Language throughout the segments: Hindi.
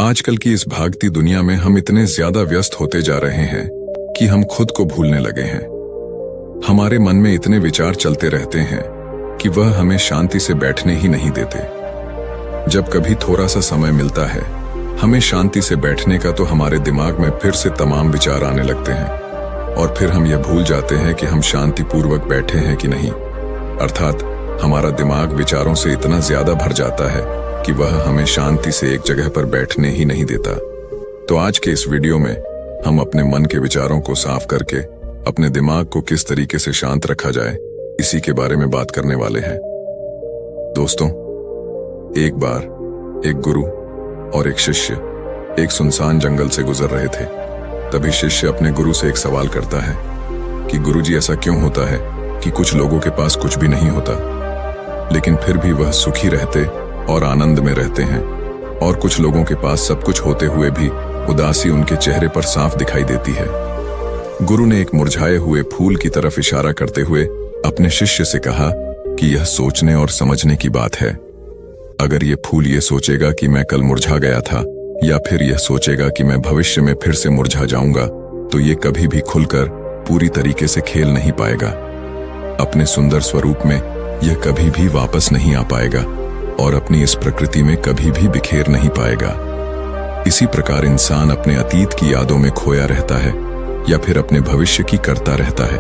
आजकल की इस भागती दुनिया में हम इतने ज्यादा व्यस्त होते जा रहे हैं कि हम खुद को भूलने लगे हैं। हमारे मन में इतने विचार चलते रहते हैं कि वह हमें शांति से बैठने ही नहीं देते। जब कभी थोड़ा सा समय मिलता है हमें शांति से बैठने का, तो हमारे दिमाग में फिर से तमाम विचार आने लगते हैं और फिर हम यह भूल जाते हैं कि हम शांतिपूर्वक बैठे हैं कि नहीं। अर्थात हमारा दिमाग विचारों से इतना ज्यादा भर जाता है कि वह हमें शांति से एक जगह पर बैठने ही नहीं देता। तो आज के इस वीडियो में हम अपने मन के विचारों को साफ करके अपने दिमाग को किस तरीके से शांत रखा जाए, इसी के बारे में बात करने वाले हैं। दोस्तों, एक बार एक गुरु और एक शिष्य एक सुनसान जंगल से गुजर रहे थे। तभी शिष्य अपने गुरु से एक सवाल करता है कि गुरुजी, ऐसा क्यों होता है कि कुछ लोगों के पास कुछ भी नहीं होता लेकिन फिर भी वह सुखी रहते और आनंद में रहते हैं, और कुछ लोगों के पास सब कुछ होते हुए भी उदासी उनके चेहरे पर साफ दिखाई देती है। गुरु ने एक मुरझाए हुए फूल की तरफ इशारा करते हुए अपने शिष्य से कहा कि यह सोचने और समझने की बात है। अगर ये फूल ये सोचेगा कि मैं कल मुरझा गया था, या फिर यह सोचेगा कि मैं भविष्य में फिर से मुरझा जाऊंगा, तो ये कभी भी खुलकर पूरी तरीके से खेल नहीं पाएगा। अपने सुंदर स्वरूप में यह कभी भी वापस नहीं आ पाएगा और अपनी इस प्रकृति में कभी भी बिखेर नहीं पाएगा। इसी प्रकार इंसान अपने अतीत की यादों में खोया रहता है या फिर अपने भविष्य की करता रहता है।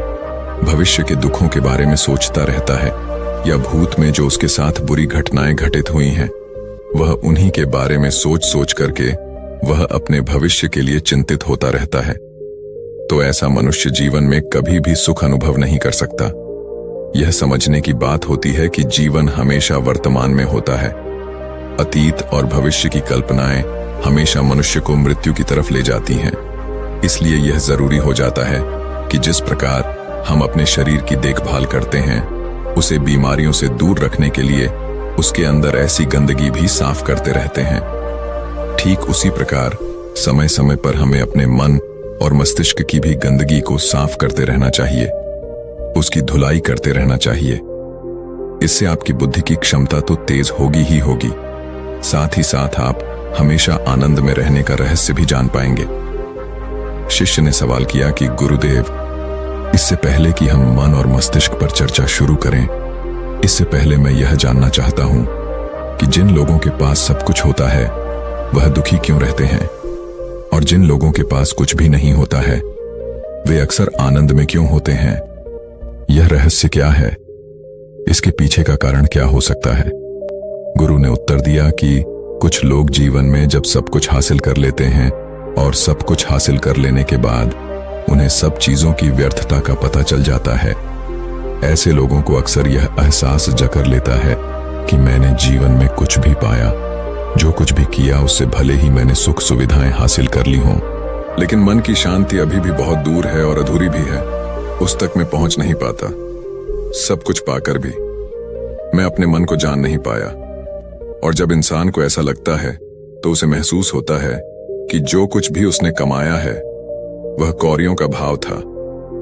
भविष्य के दुखों के बारे में सोचता रहता है, या भूत में जो उसके साथ बुरी घटनाएं घटित हुई हैं, वह उन्हीं के बारे में सोच सोच करके वह अपने भविष्य के लिए चिंतित होता रहता है। तो ऐसा मनुष्य जीवन में कभी भी सुख अनुभव नहीं कर सकता। यह समझने की बात होती है कि जीवन हमेशा वर्तमान में होता है। अतीत और भविष्य की कल्पनाएं हमेशा मनुष्य को मृत्यु की तरफ ले जाती हैं। इसलिए यह जरूरी हो जाता है कि जिस प्रकार हम अपने शरीर की देखभाल करते हैं, उसे बीमारियों से दूर रखने के लिए उसके अंदर ऐसी गंदगी भी साफ करते रहते हैं। ठीक उसी प्रकार समय समय पर हमें अपने मन और मस्तिष्क की भी गंदगी को साफ करते रहना चाहिए, उसकी धुलाई करते रहना चाहिए। इससे आपकी बुद्धि की क्षमता तो तेज होगी ही होगी, साथ ही साथ आप हमेशा आनंद में रहने का रहस्य भी जान पाएंगे। शिष्य ने सवाल किया कि गुरुदेव, इससे पहले कि हम मन और मस्तिष्क पर चर्चा शुरू करें, इससे पहले मैं यह जानना चाहता हूं कि जिन लोगों के पास सब कुछ होता है वह दुखी क्यों रहते हैं, और जिन लोगों के पास कुछ भी नहीं होता है वे अक्सर आनंद में क्यों होते हैं? यह रहस्य क्या है? इसके पीछे का कारण क्या हो सकता है? गुरु ने उत्तर दिया कि कुछ लोग जीवन में जब सब कुछ हासिल कर लेते हैं और सब कुछ हासिल कर लेने के बाद उन्हें सब चीजों की व्यर्थता का पता चल जाता है। ऐसे लोगों को अक्सर यह एहसास जकर लेता है कि मैंने जीवन में कुछ भी पाया, जो कुछ भी किया उससे भले ही मैंने सुख सुविधाएं हासिल कर ली हों, लेकिन मन की शांति अभी भी बहुत दूर है और अधूरी भी है। उस तक मैं पहुंच नहीं पाता। सब कुछ पाकर भी मैं अपने मन को जान नहीं पाया। और जब इंसान को ऐसा लगता है तो उसे महसूस होता है कि जो कुछ भी उसने कमाया है वह कौड़ियों का भाव था।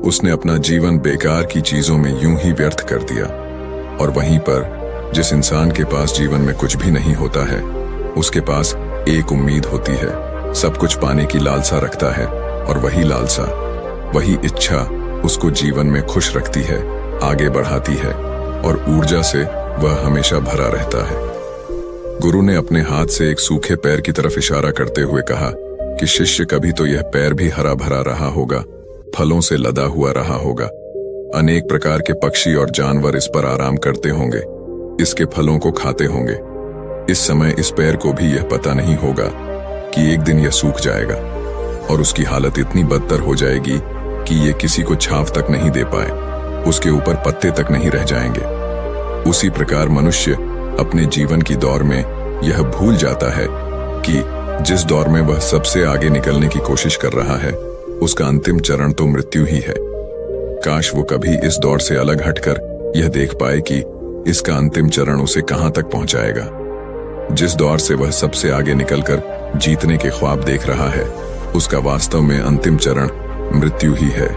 उसने अपना जीवन बेकार की चीजों में यूं ही व्यर्थ कर दिया। और वहीं पर जिस इंसान के पास जीवन में कुछ भी नहीं होता है, उसके पास एक उम्मीद होती है, सब कुछ पाने की लालसा रखता है, और वही लालसा, वही इच्छा उसको जीवन में खुश रखती है, आगे बढ़ाती है, और ऊर्जा से वह हमेशा भरा रहता है। गुरु ने अपने हाथ से एक सूखे पैर की तरफ इशारा करते हुए कहा कि शिष्य, कभी तो यह पैर भी हरा भरा रहा होगा, फलों से लदा हुआ रहा होगा। अनेक प्रकार के पक्षी और जानवर इस पर आराम करते होंगे, इसके फलों को खाते होंगे। इस समय इस पैर को भी यह पता नहीं होगा कि एक दिन यह सूख जाएगा और उसकी हालत इतनी बदतर हो जाएगी कि ये किसी को छांव तक नहीं दे पाए, उसके ऊपर पत्ते तक नहीं रह जाएंगे। उसी प्रकार मनुष्य अपने जीवन की दौड़ में यह भूल जाता है कि जिस दौर में वह सबसे आगे निकलने की कोशिश कर रहा है, उसका अंतिम चरण तो मृत्यु ही है। काश वो कभी इस दौर से अलग हटकर यह देख पाए कि इसका अंतिम चरण उसे कहां तक पहुंचाएगा। जिस दौर से वह सबसे आगे निकलकर जीतने के ख्वाब देख रहा है, उसका वास्तव में अंतिम चरण मृत्यु ही है।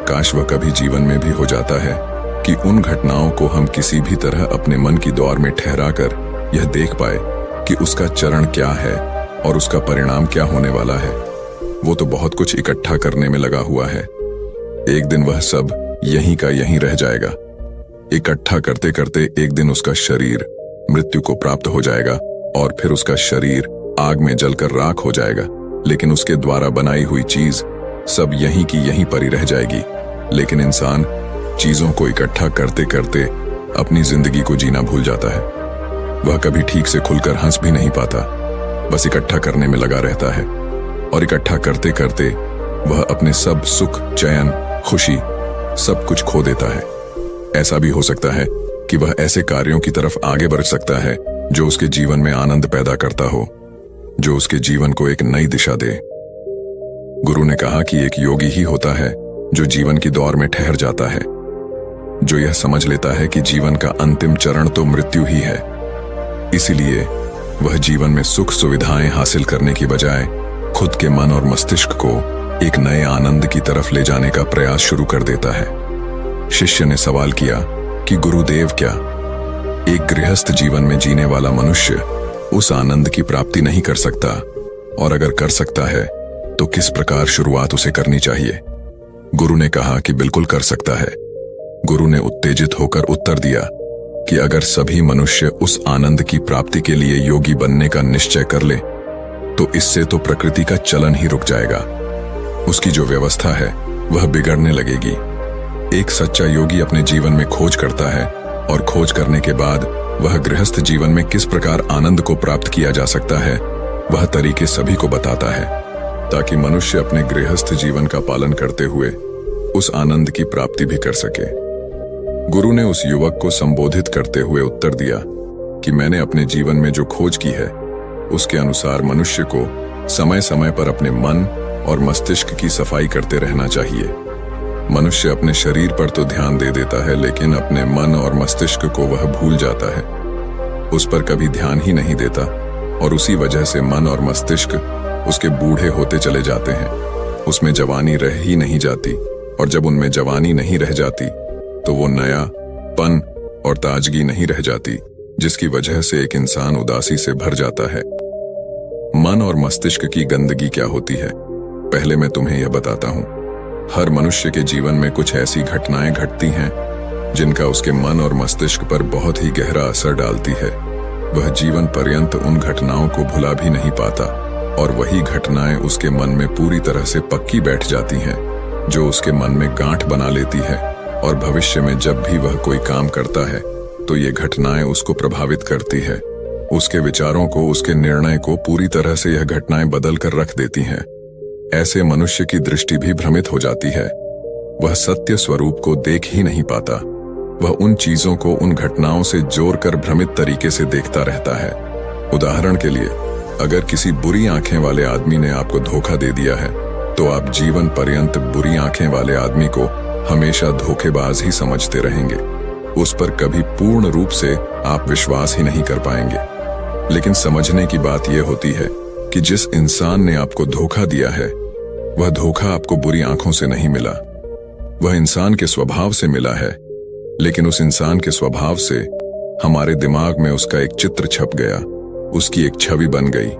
काश वह कभी जीवन में भी हो जाता है कि उन घटनाओं को हम किसी भी तरह अपने मन की दौर में ठहरा कर यह देख पाए कि उसका चरण क्या है और उसका परिणाम क्या होने वाला है। वो तो बहुत कुछ इकट्ठा करने में लगा हुआ है। एक दिन वह सब यहीं का यहीं रह जाएगा। इकट्ठा करते करते एक दिन उसका शरीर मृत्यु को प्राप्त हो जाएगा और फिर उसका शरीर आग में जलकर राख हो जाएगा, लेकिन उसके द्वारा बनाई हुई चीज सब यहीं की यहीं पड़ी रह जाएगी। लेकिन इंसान चीजों को इकट्ठा करते करते अपनी जिंदगी को जीना भूल जाता है। वह कभी ठीक से खुलकर हंस भी नहीं पाता, बस इकट्ठा करने में लगा रहता है और इकट्ठा करते करते वह अपने सब सुख, चैन, खुशी सब कुछ खो देता है। ऐसा भी हो सकता है कि वह ऐसे कार्यों की तरफ आगे बढ़ सकता है जो उसके जीवन में आनंद पैदा करता हो, जो उसके जीवन को एक नई दिशा दे। गुरु ने कहा कि एक योगी ही होता है जो जीवन की दौड़ में ठहर जाता है, जो यह समझ लेता है कि जीवन का अंतिम चरण तो मृत्यु ही है। इसीलिए वह जीवन में सुख सुविधाएं हासिल करने की बजाय खुद के मन और मस्तिष्क को एक नए आनंद की तरफ ले जाने का प्रयास शुरू कर देता है। शिष्य ने सवाल किया कि गुरुदेव, क्या एक गृहस्थ जीवन में जीने वाला मनुष्य उस आनंद की प्राप्ति नहीं कर सकता? और अगर कर सकता है तो किस प्रकार शुरुआत उसे करनी चाहिए? गुरु ने कहा कि बिल्कुल कर सकता है। गुरु ने उत्तेजित होकर उत्तर दिया कि अगर सभी मनुष्य उस आनंद की प्राप्ति के लिए योगी बनने का निश्चय कर ले तो इससे तो प्रकृति का चलन ही रुक जाएगा। उसकी जो व्यवस्था है वह बिगड़ने लगेगी। एक सच्चा योगी अपने जीवन में खोज करता है और खोज करने के बाद वह गृहस्थ जीवन में किस प्रकार आनंद को प्राप्त किया जा सकता है वह तरीके सभी को बताता है, ताकि मनुष्य अपने गृहस्थ जीवन का पालन करते हुए उस आनंद की प्राप्ति भी कर सके। गुरु ने उस युवक को संबोधित करते हुए उत्तर दिया कि मैंने अपने जीवन में जो खोज की है उसके अनुसार मनुष्य को समय समय पर अपने मन और मस्तिष्क की सफाई करते रहना चाहिए। मनुष्य अपने शरीर पर तो ध्यान दे देता है, लेकिन अपने मन और मस्तिष्क को वह भूल जाता है, उस पर कभी ध्यान ही नहीं देता और उसी वजह से मन और मस्तिष्क उसके बूढ़े होते चले जाते हैं। उसमें जवानी रह ही नहीं जाती और जब उनमें जवानी नहीं रह जाती तो वो नयापन और ताजगी नहीं रह जाती, जिसकी वजह से एक इंसान उदासी से भर जाता है। मन और मस्तिष्क की गंदगी क्या होती है, पहले मैं तुम्हें यह बताता हूं। हर मनुष्य के जीवन में कुछ ऐसी घटनाएं घटती हैं जिनका उसके मन और मस्तिष्क पर बहुत ही गहरा असर डालती है। वह जीवन पर्यंत उन घटनाओं को भुला भी नहीं पाता और वही घटनाएं उसके मन में पूरी तरह से पक्की बैठ जाती हैं, जो उसके मन में गांठ बना लेती है और भविष्य में जब भी वह कोई काम करता है तो ये घटनाएं उसको प्रभावित करती है। उसके विचारों को, उसके निर्णय को पूरी तरह से यह घटनाएं बदल कर रख देती हैं। ऐसे मनुष्य की दृष्टि भी भ्रमित हो जाती है। वह सत्य स्वरूप को देख ही नहीं पाता। वह उन चीजों को, उन घटनाओं से जोड़कर भ्रमित तरीके से देखता रहता है। उदाहरण के लिए, अगर किसी बुरी आंखें वाले आदमी ने आपको धोखा दे दिया है तो आप जीवन पर्यंत बुरी आंखें वाले आदमी को हमेशा धोखेबाज ही समझते रहेंगे। उस पर कभी पूर्ण रूप से आप विश्वास ही नहीं कर पाएंगे। लेकिन समझने की बात यह होती है कि जिस इंसान ने आपको धोखा दिया है वह धोखा आपको बुरी आंखों से नहीं मिला, वह इंसान के स्वभाव से मिला है। लेकिन उस इंसान के स्वभाव से हमारे दिमाग में उसका एक चित्र छप गया, उसकी एक छवि बन गई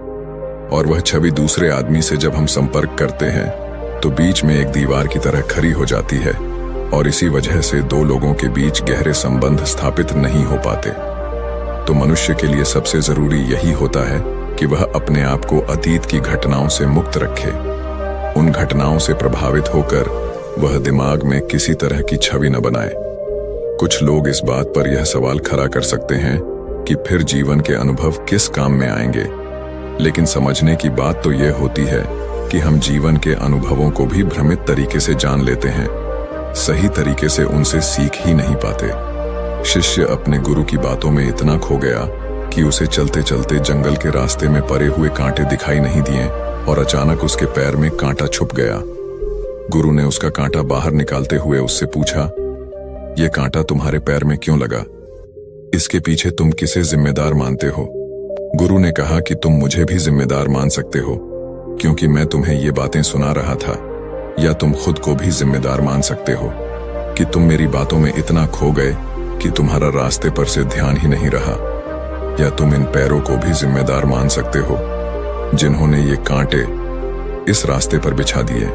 और वह छवि दूसरे आदमी से जब हम संपर्क करते हैं तो बीच में एक दीवार की तरह खड़ी हो जाती है और इसी वजह से दो लोगों के बीच गहरे संबंध स्थापित नहीं हो पाते। तो मनुष्य के लिए सबसे जरूरी यही होता है कि वह अपने आप को अतीत की घटनाओं से मुक्त रखे। उन घटनाओं से प्रभावित होकर वह दिमाग में किसी तरह की छवि न बनाए। कुछ लोग इस बात पर यह सवाल खड़ा कर सकते हैं कि फिर जीवन के अनुभव किस काम में आएंगे, लेकिन समझने की बात तो यह होती है कि हम जीवन के अनुभवों को भी भ्रमित तरीके से जान लेते हैं, सही तरीके से उनसे सीख ही नहीं पाते। शिष्य अपने गुरु की बातों में इतना खो गया कि उसे चलते चलते जंगल के रास्ते में पड़े हुए कांटे दिखाई नहीं दिए और अचानक उसके पैर में कांटा छुप गया। गुरु ने उसका कांटा बाहर निकालते हुए उससे पूछा, यह कांटा तुम्हारे पैर में क्यों लगा? इसके पीछे तुम किसे जिम्मेदार मानते हो? गुरु ने कहा कि तुम मुझे भी जिम्मेदार मान सकते हो, क्योंकि मैं तुम्हें ये बातें सुना रहा था। या तुम खुद को भी जिम्मेदार मान सकते हो कि तुम मेरी बातों में इतना खो गए कि तुम्हारा रास्ते पर से ध्यान ही नहीं रहा। या तुम इन पैरों को भी जिम्मेदार मान सकते हो जिन्होंने ये कांटे इस रास्ते पर बिछा दिए।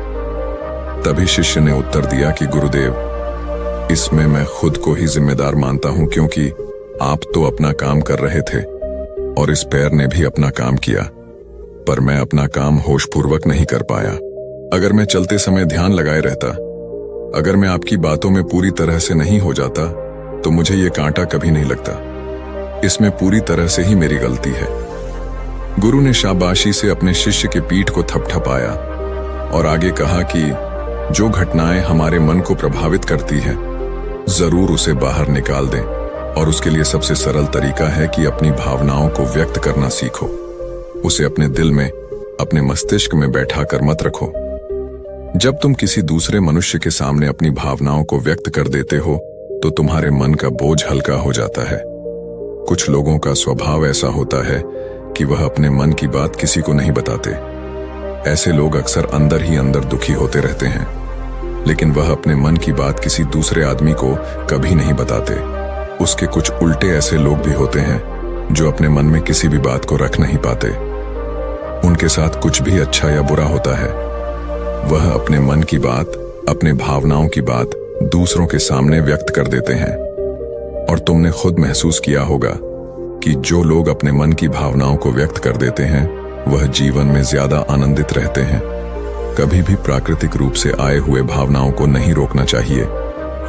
तभी शिष्य ने उत्तर दिया कि गुरुदेव, इसमें मैं खुद को ही जिम्मेदार मानता हूं, क्योंकि आप तो अपना काम कर रहे थे और इस पैर ने भी अपना काम किया, पर मैं अपना काम होशपूर्वक नहीं कर पाया। अगर मैं चलते समय ध्यान लगाए रहता, अगर मैं आपकी बातों में पूरी तरह से नहीं हो जाता, तो मुझे ये कांटा कभी नहीं लगता। इसमें पूरी तरह से ही मेरी गलती है। गुरु ने शाबाशी से अपने शिष्य के पीठ को थपथपाया और आगे कहा कि जो घटनाएं हमारे मन को प्रभावित करती हैं, जरूर उसे बाहर निकाल दें, और उसके लिए सबसे सरल तरीका है कि अपनी भावनाओं को व्यक्त करना सीखो। उसे अपने दिल में, अपने मस्तिष्क में बैठा कर मत रखो। जब तुम किसी दूसरे मनुष्य के सामने अपनी भावनाओं को व्यक्त कर देते हो, तो तुम्हारे मन का बोझ हल्का हो जाता है। कुछ लोगों का स्वभाव ऐसा होता है कि वह अपने मन की बात किसी को नहीं बताते। ऐसे लोग अक्सर अंदर ही अंदर दुखी होते रहते हैं, लेकिन वह अपने मन की बात किसी दूसरे आदमी को कभी नहीं बताते। उसके कुछ उल्टे ऐसे लोग भी होते हैं जो अपने मन में किसी भी बात को रख नहीं पाते। उनके साथ कुछ भी अच्छा या बुरा होता है, वह अपने मन की बात, अपने भावनाओं की बात दूसरों के सामने व्यक्त कर देते हैं। और तुमने खुद महसूस किया होगा कि जो लोग अपने मन की भावनाओं को व्यक्त कर देते हैं, वह जीवन में ज्यादा आनंदित रहते हैं। कभी भी प्राकृतिक रूप से आए हुए भावनाओं को नहीं रोकना चाहिए,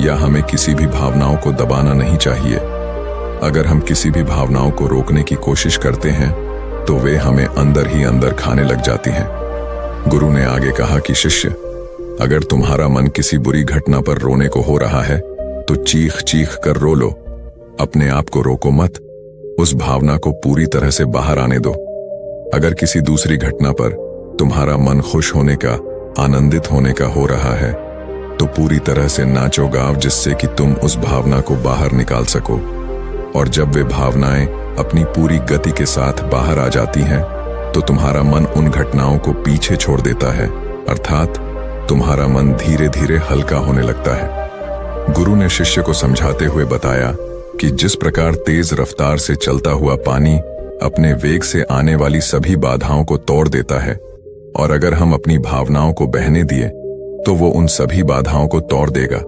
या हमें किसी भी भावनाओं को दबाना नहीं चाहिए। अगर हम किसी भी भावनाओं को रोकने की कोशिश करते हैं, तो वे हमें अंदर ही अंदर खाने लग जाती हैं। गुरु ने आगे कहा कि शिष्य, अगर तुम्हारा मन किसी बुरी घटना पर रोने को हो रहा है, तो चीख चीख कर रो लो। अपने आप को रोको मत, उस भावना को पूरी तरह से बाहर आने दो। अगर किसी दूसरी घटना पर तुम्हारा मन खुश होने का, आनंदित होने का हो रहा है, तो पूरी तरह से नाचो गाओ, जिससे कि तुम उस भावना को बाहर निकाल सको। और जब वे भावनाएं अपनी पूरी गति के साथ बाहर आ जाती हैं, तो तुम्हारा मन उन घटनाओं को पीछे छोड़ देता है, अर्थात तुम्हारा मन धीरे धीरे हल्का होने लगता है। गुरु ने शिष्य को समझाते हुए बताया कि जिस प्रकार तेज रफ्तार से चलता हुआ पानी अपने वेग से आने वाली सभी बाधाओं को तोड़ देता है, और अगर हम अपनी भावनाओं को बहने दिए, तो वो उन सभी बाधाओं को तोड़ देगा,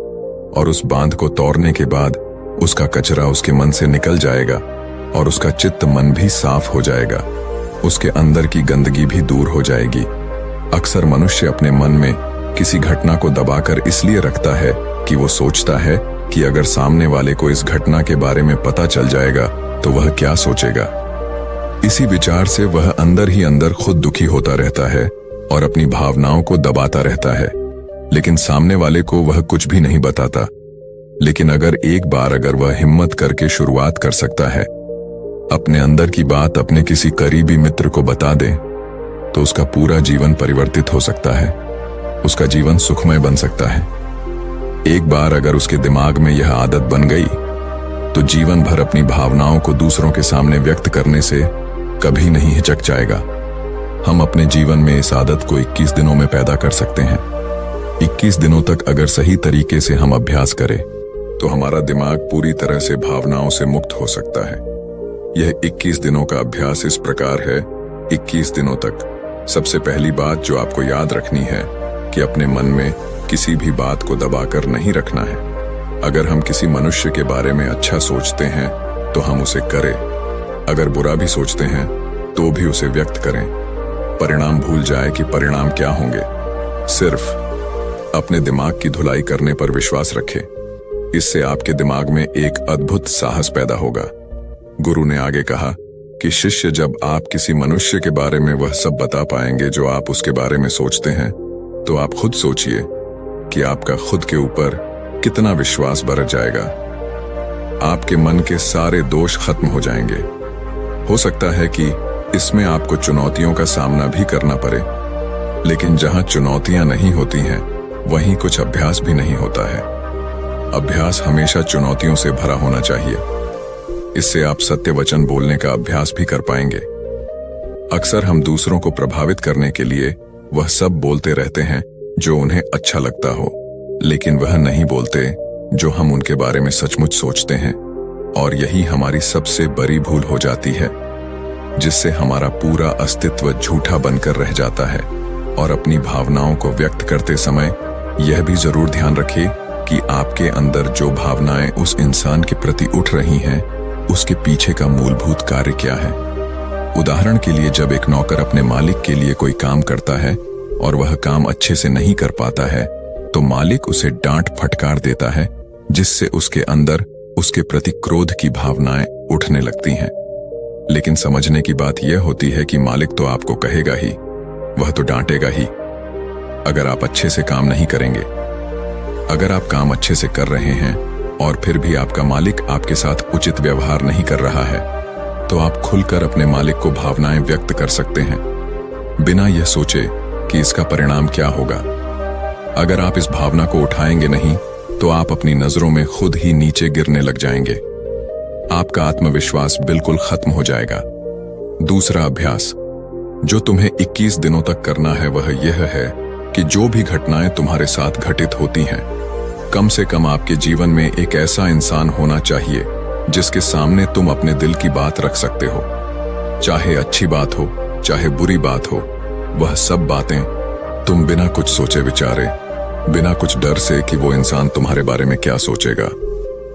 और उस बांध को तोड़ने के बाद उसका कचरा उसके मन से निकल जाएगा, और उसका चित्त मन भी साफ हो जाएगा। उसके अंदर की गंदगी भी दूर हो जाएगी। अक्सर मनुष्य अपने मन में किसी घटना को दबाकर इसलिए रखता है कि वो सोचता है कि अगर सामने वाले को इस घटना के बारे में पता चल जाएगा, तो वह क्या सोचेगा। इसी विचार से वह अंदर ही अंदर खुद दुखी होता रहता है और अपनी भावनाओं को दबाता रहता है, लेकिन सामने वाले को वह कुछ भी नहीं बताता। लेकिन अगर एक बार अगर वह हिम्मत करके शुरुआत कर सकता है, अपने अंदर की बात अपने किसी करीबी मित्र को बता दे, तो उसका पूरा जीवन परिवर्तित हो सकता है। उसका जीवन सुखमय बन सकता है। एक बार अगर उसके दिमाग में यह आदत बन गई, तो जीवन भर अपनी भावनाओं को दूसरों के सामने व्यक्त करने से कभी नहीं हिचक जाएगा। हम अपने जीवन में इस आदत को 21 दिनों में पैदा कर सकते हैं। 21 दिनों तक अगर सही तरीके से हम अभ्यास करें, तो हमारा दिमाग पूरी तरह से भावनाओं से मुक्त हो सकता है। यह 21 दिनों का अभ्यास इस प्रकार है। 21 दिनों तक सबसे पहली बात जो आपको याद रखनी है कि अपने मन में किसी भी बात को दबाकर नहीं रखना है। अगर हम किसी मनुष्य के बारे में अच्छा सोचते हैं, तो हम उसे करें। अगर बुरा भी सोचते हैं, तो भी उसे व्यक्त करें। परिणाम भूल जाए कि परिणाम क्या होंगे। सिर्फ अपने दिमाग की धुलाई करने पर विश्वास रखें। इससे आपके दिमाग में एक अद्भुत साहस पैदा होगा। गुरु ने आगे कहा कि शिष्य, जब आप किसी मनुष्य के बारे में वह सब बता पाएंगे जो आप उसके बारे में सोचते हैं, तो आप खुद सोचिए कि आपका खुद के ऊपर कितना विश्वास बरत जाएगा। आपके मन के सारे दोष खत्म हो जाएंगे। हो सकता है कि इसमें आपको चुनौतियों का सामना भी करना पड़े, लेकिन जहां चुनौतियां नहीं होती हैं, वहीं कुछ अभ्यास भी नहीं होता है। अभ्यास हमेशा चुनौतियों से भरा होना चाहिए। इससे आप सत्य वचन बोलने का अभ्यास भी कर पाएंगे। अक्सर हम दूसरों को प्रभावित करने के लिए वह सब बोलते रहते हैं जो उन्हें अच्छा लगता हो, लेकिन वह नहीं बोलते जो हम उनके बारे में सचमुच सोचते हैं, और यही हमारी सबसे बड़ी भूल हो जाती है। जिससे हमारा पूरा अस्तित्व झूठा बनकर रह जाता है। और अपनी भावनाओं को व्यक्त करते समय यह भी जरूर ध्यान रखें कि आपके अंदर जो भावनाएं उस इंसान के प्रति उठ रही हैं, उसके पीछे का मूलभूत कार्य क्या है। उदाहरण के लिए, जब एक नौकर अपने मालिक के लिए कोई काम करता है और वह काम अच्छे से नहीं कर पाता है, तो मालिक उसे डांट फटकार देता है, जिससे उसके अंदर उसके प्रति क्रोध की भावनाएं उठने लगती हैं। लेकिन समझने की बात यह होती है कि मालिक तो आपको कहेगा ही, वह तो डांटेगा ही अगर आप अच्छे से काम नहीं करेंगे। अगर आप काम अच्छे से कर रहे हैं और फिर भी आपका मालिक आपके साथ उचित व्यवहार नहीं कर रहा है, तो आप खुलकर अपने मालिक को भावनाएं व्यक्त कर सकते हैं, बिना यह सोचे कि इसका परिणाम क्या होगा। अगर आप इस भावना को उठाएंगे नहीं, तो आप अपनी नजरों में खुद ही नीचे गिरने लग जाएंगे। आपका आत्मविश्वास बिल्कुल खत्म हो जाएगा। दूसरा अभ्यास जो तुम्हें 21 दिनों तक करना है, वह यह है कि जो भी घटनाएं तुम्हारे साथ घटित होती हैं, कम से कम आपके जीवन में एक ऐसा इंसान होना चाहिए जिसके सामने तुम अपने दिल की बात रख सकते हो। चाहे अच्छी बात हो, चाहे बुरी बात हो, वह सब बातें तुम बिना कुछ सोचे विचारे, बिना कुछ डर से कि वो इंसान तुम्हारे बारे में क्या सोचेगा,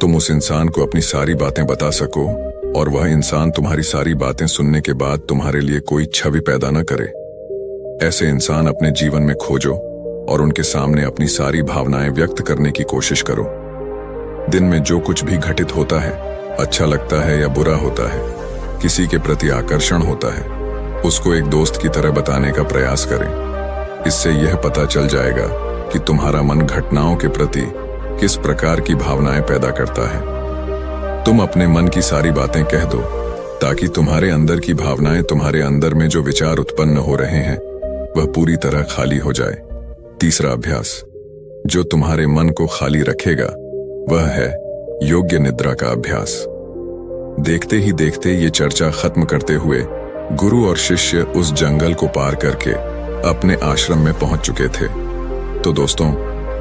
तुम उस इंसान को अपनी सारी बातें बता सको और वह इंसान तुम्हारी सारी बातें सुनने के बाद तुम्हारे लिए कोई छवि पैदा न करे। ऐसे इंसान अपने जीवन में खोजो और उनके सामने अपनी सारी भावनाएं व्यक्त करने की कोशिश करो। दिन में जो कुछ भी घटित होता है, अच्छा लगता है या बुरा होता है, किसी के प्रति आकर्षण होता है, उसको एक दोस्त की तरह बताने का प्रयास करें। इससे यह पता चल जाएगा कि तुम्हारा मन घटनाओं के प्रति किस प्रकार की भावनाएं पैदा करता है। तुम अपने मन की सारी बातें कह दो, ताकि तुम्हारे अंदर की भावनाएं, तुम्हारे अंदर में जो विचार उत्पन्न हो रहे हैं, वह पूरी तरह खाली हो जाए। तीसरा अभ्यास जो तुम्हारे मन को खाली रखेगा, वह है योग्य निद्रा का अभ्यास। देखते ही देखते ये चर्चा खत्म करते हुए गुरु और शिष्य उस जंगल को पार करके अपने आश्रम में पहुंच चुके थे। तो दोस्तों,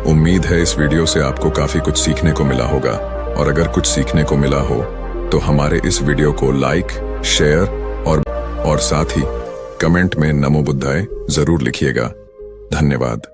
उम्मीद है इस वीडियो से आपको काफी कुछ सीखने को मिला होगा, और अगर कुछ सीखने को मिला हो तो हमारे इस वीडियो को लाइक, शेयर और साथ ही कमेंट में नमो बुद्धाय जरूर लिखिएगा। धन्यवाद।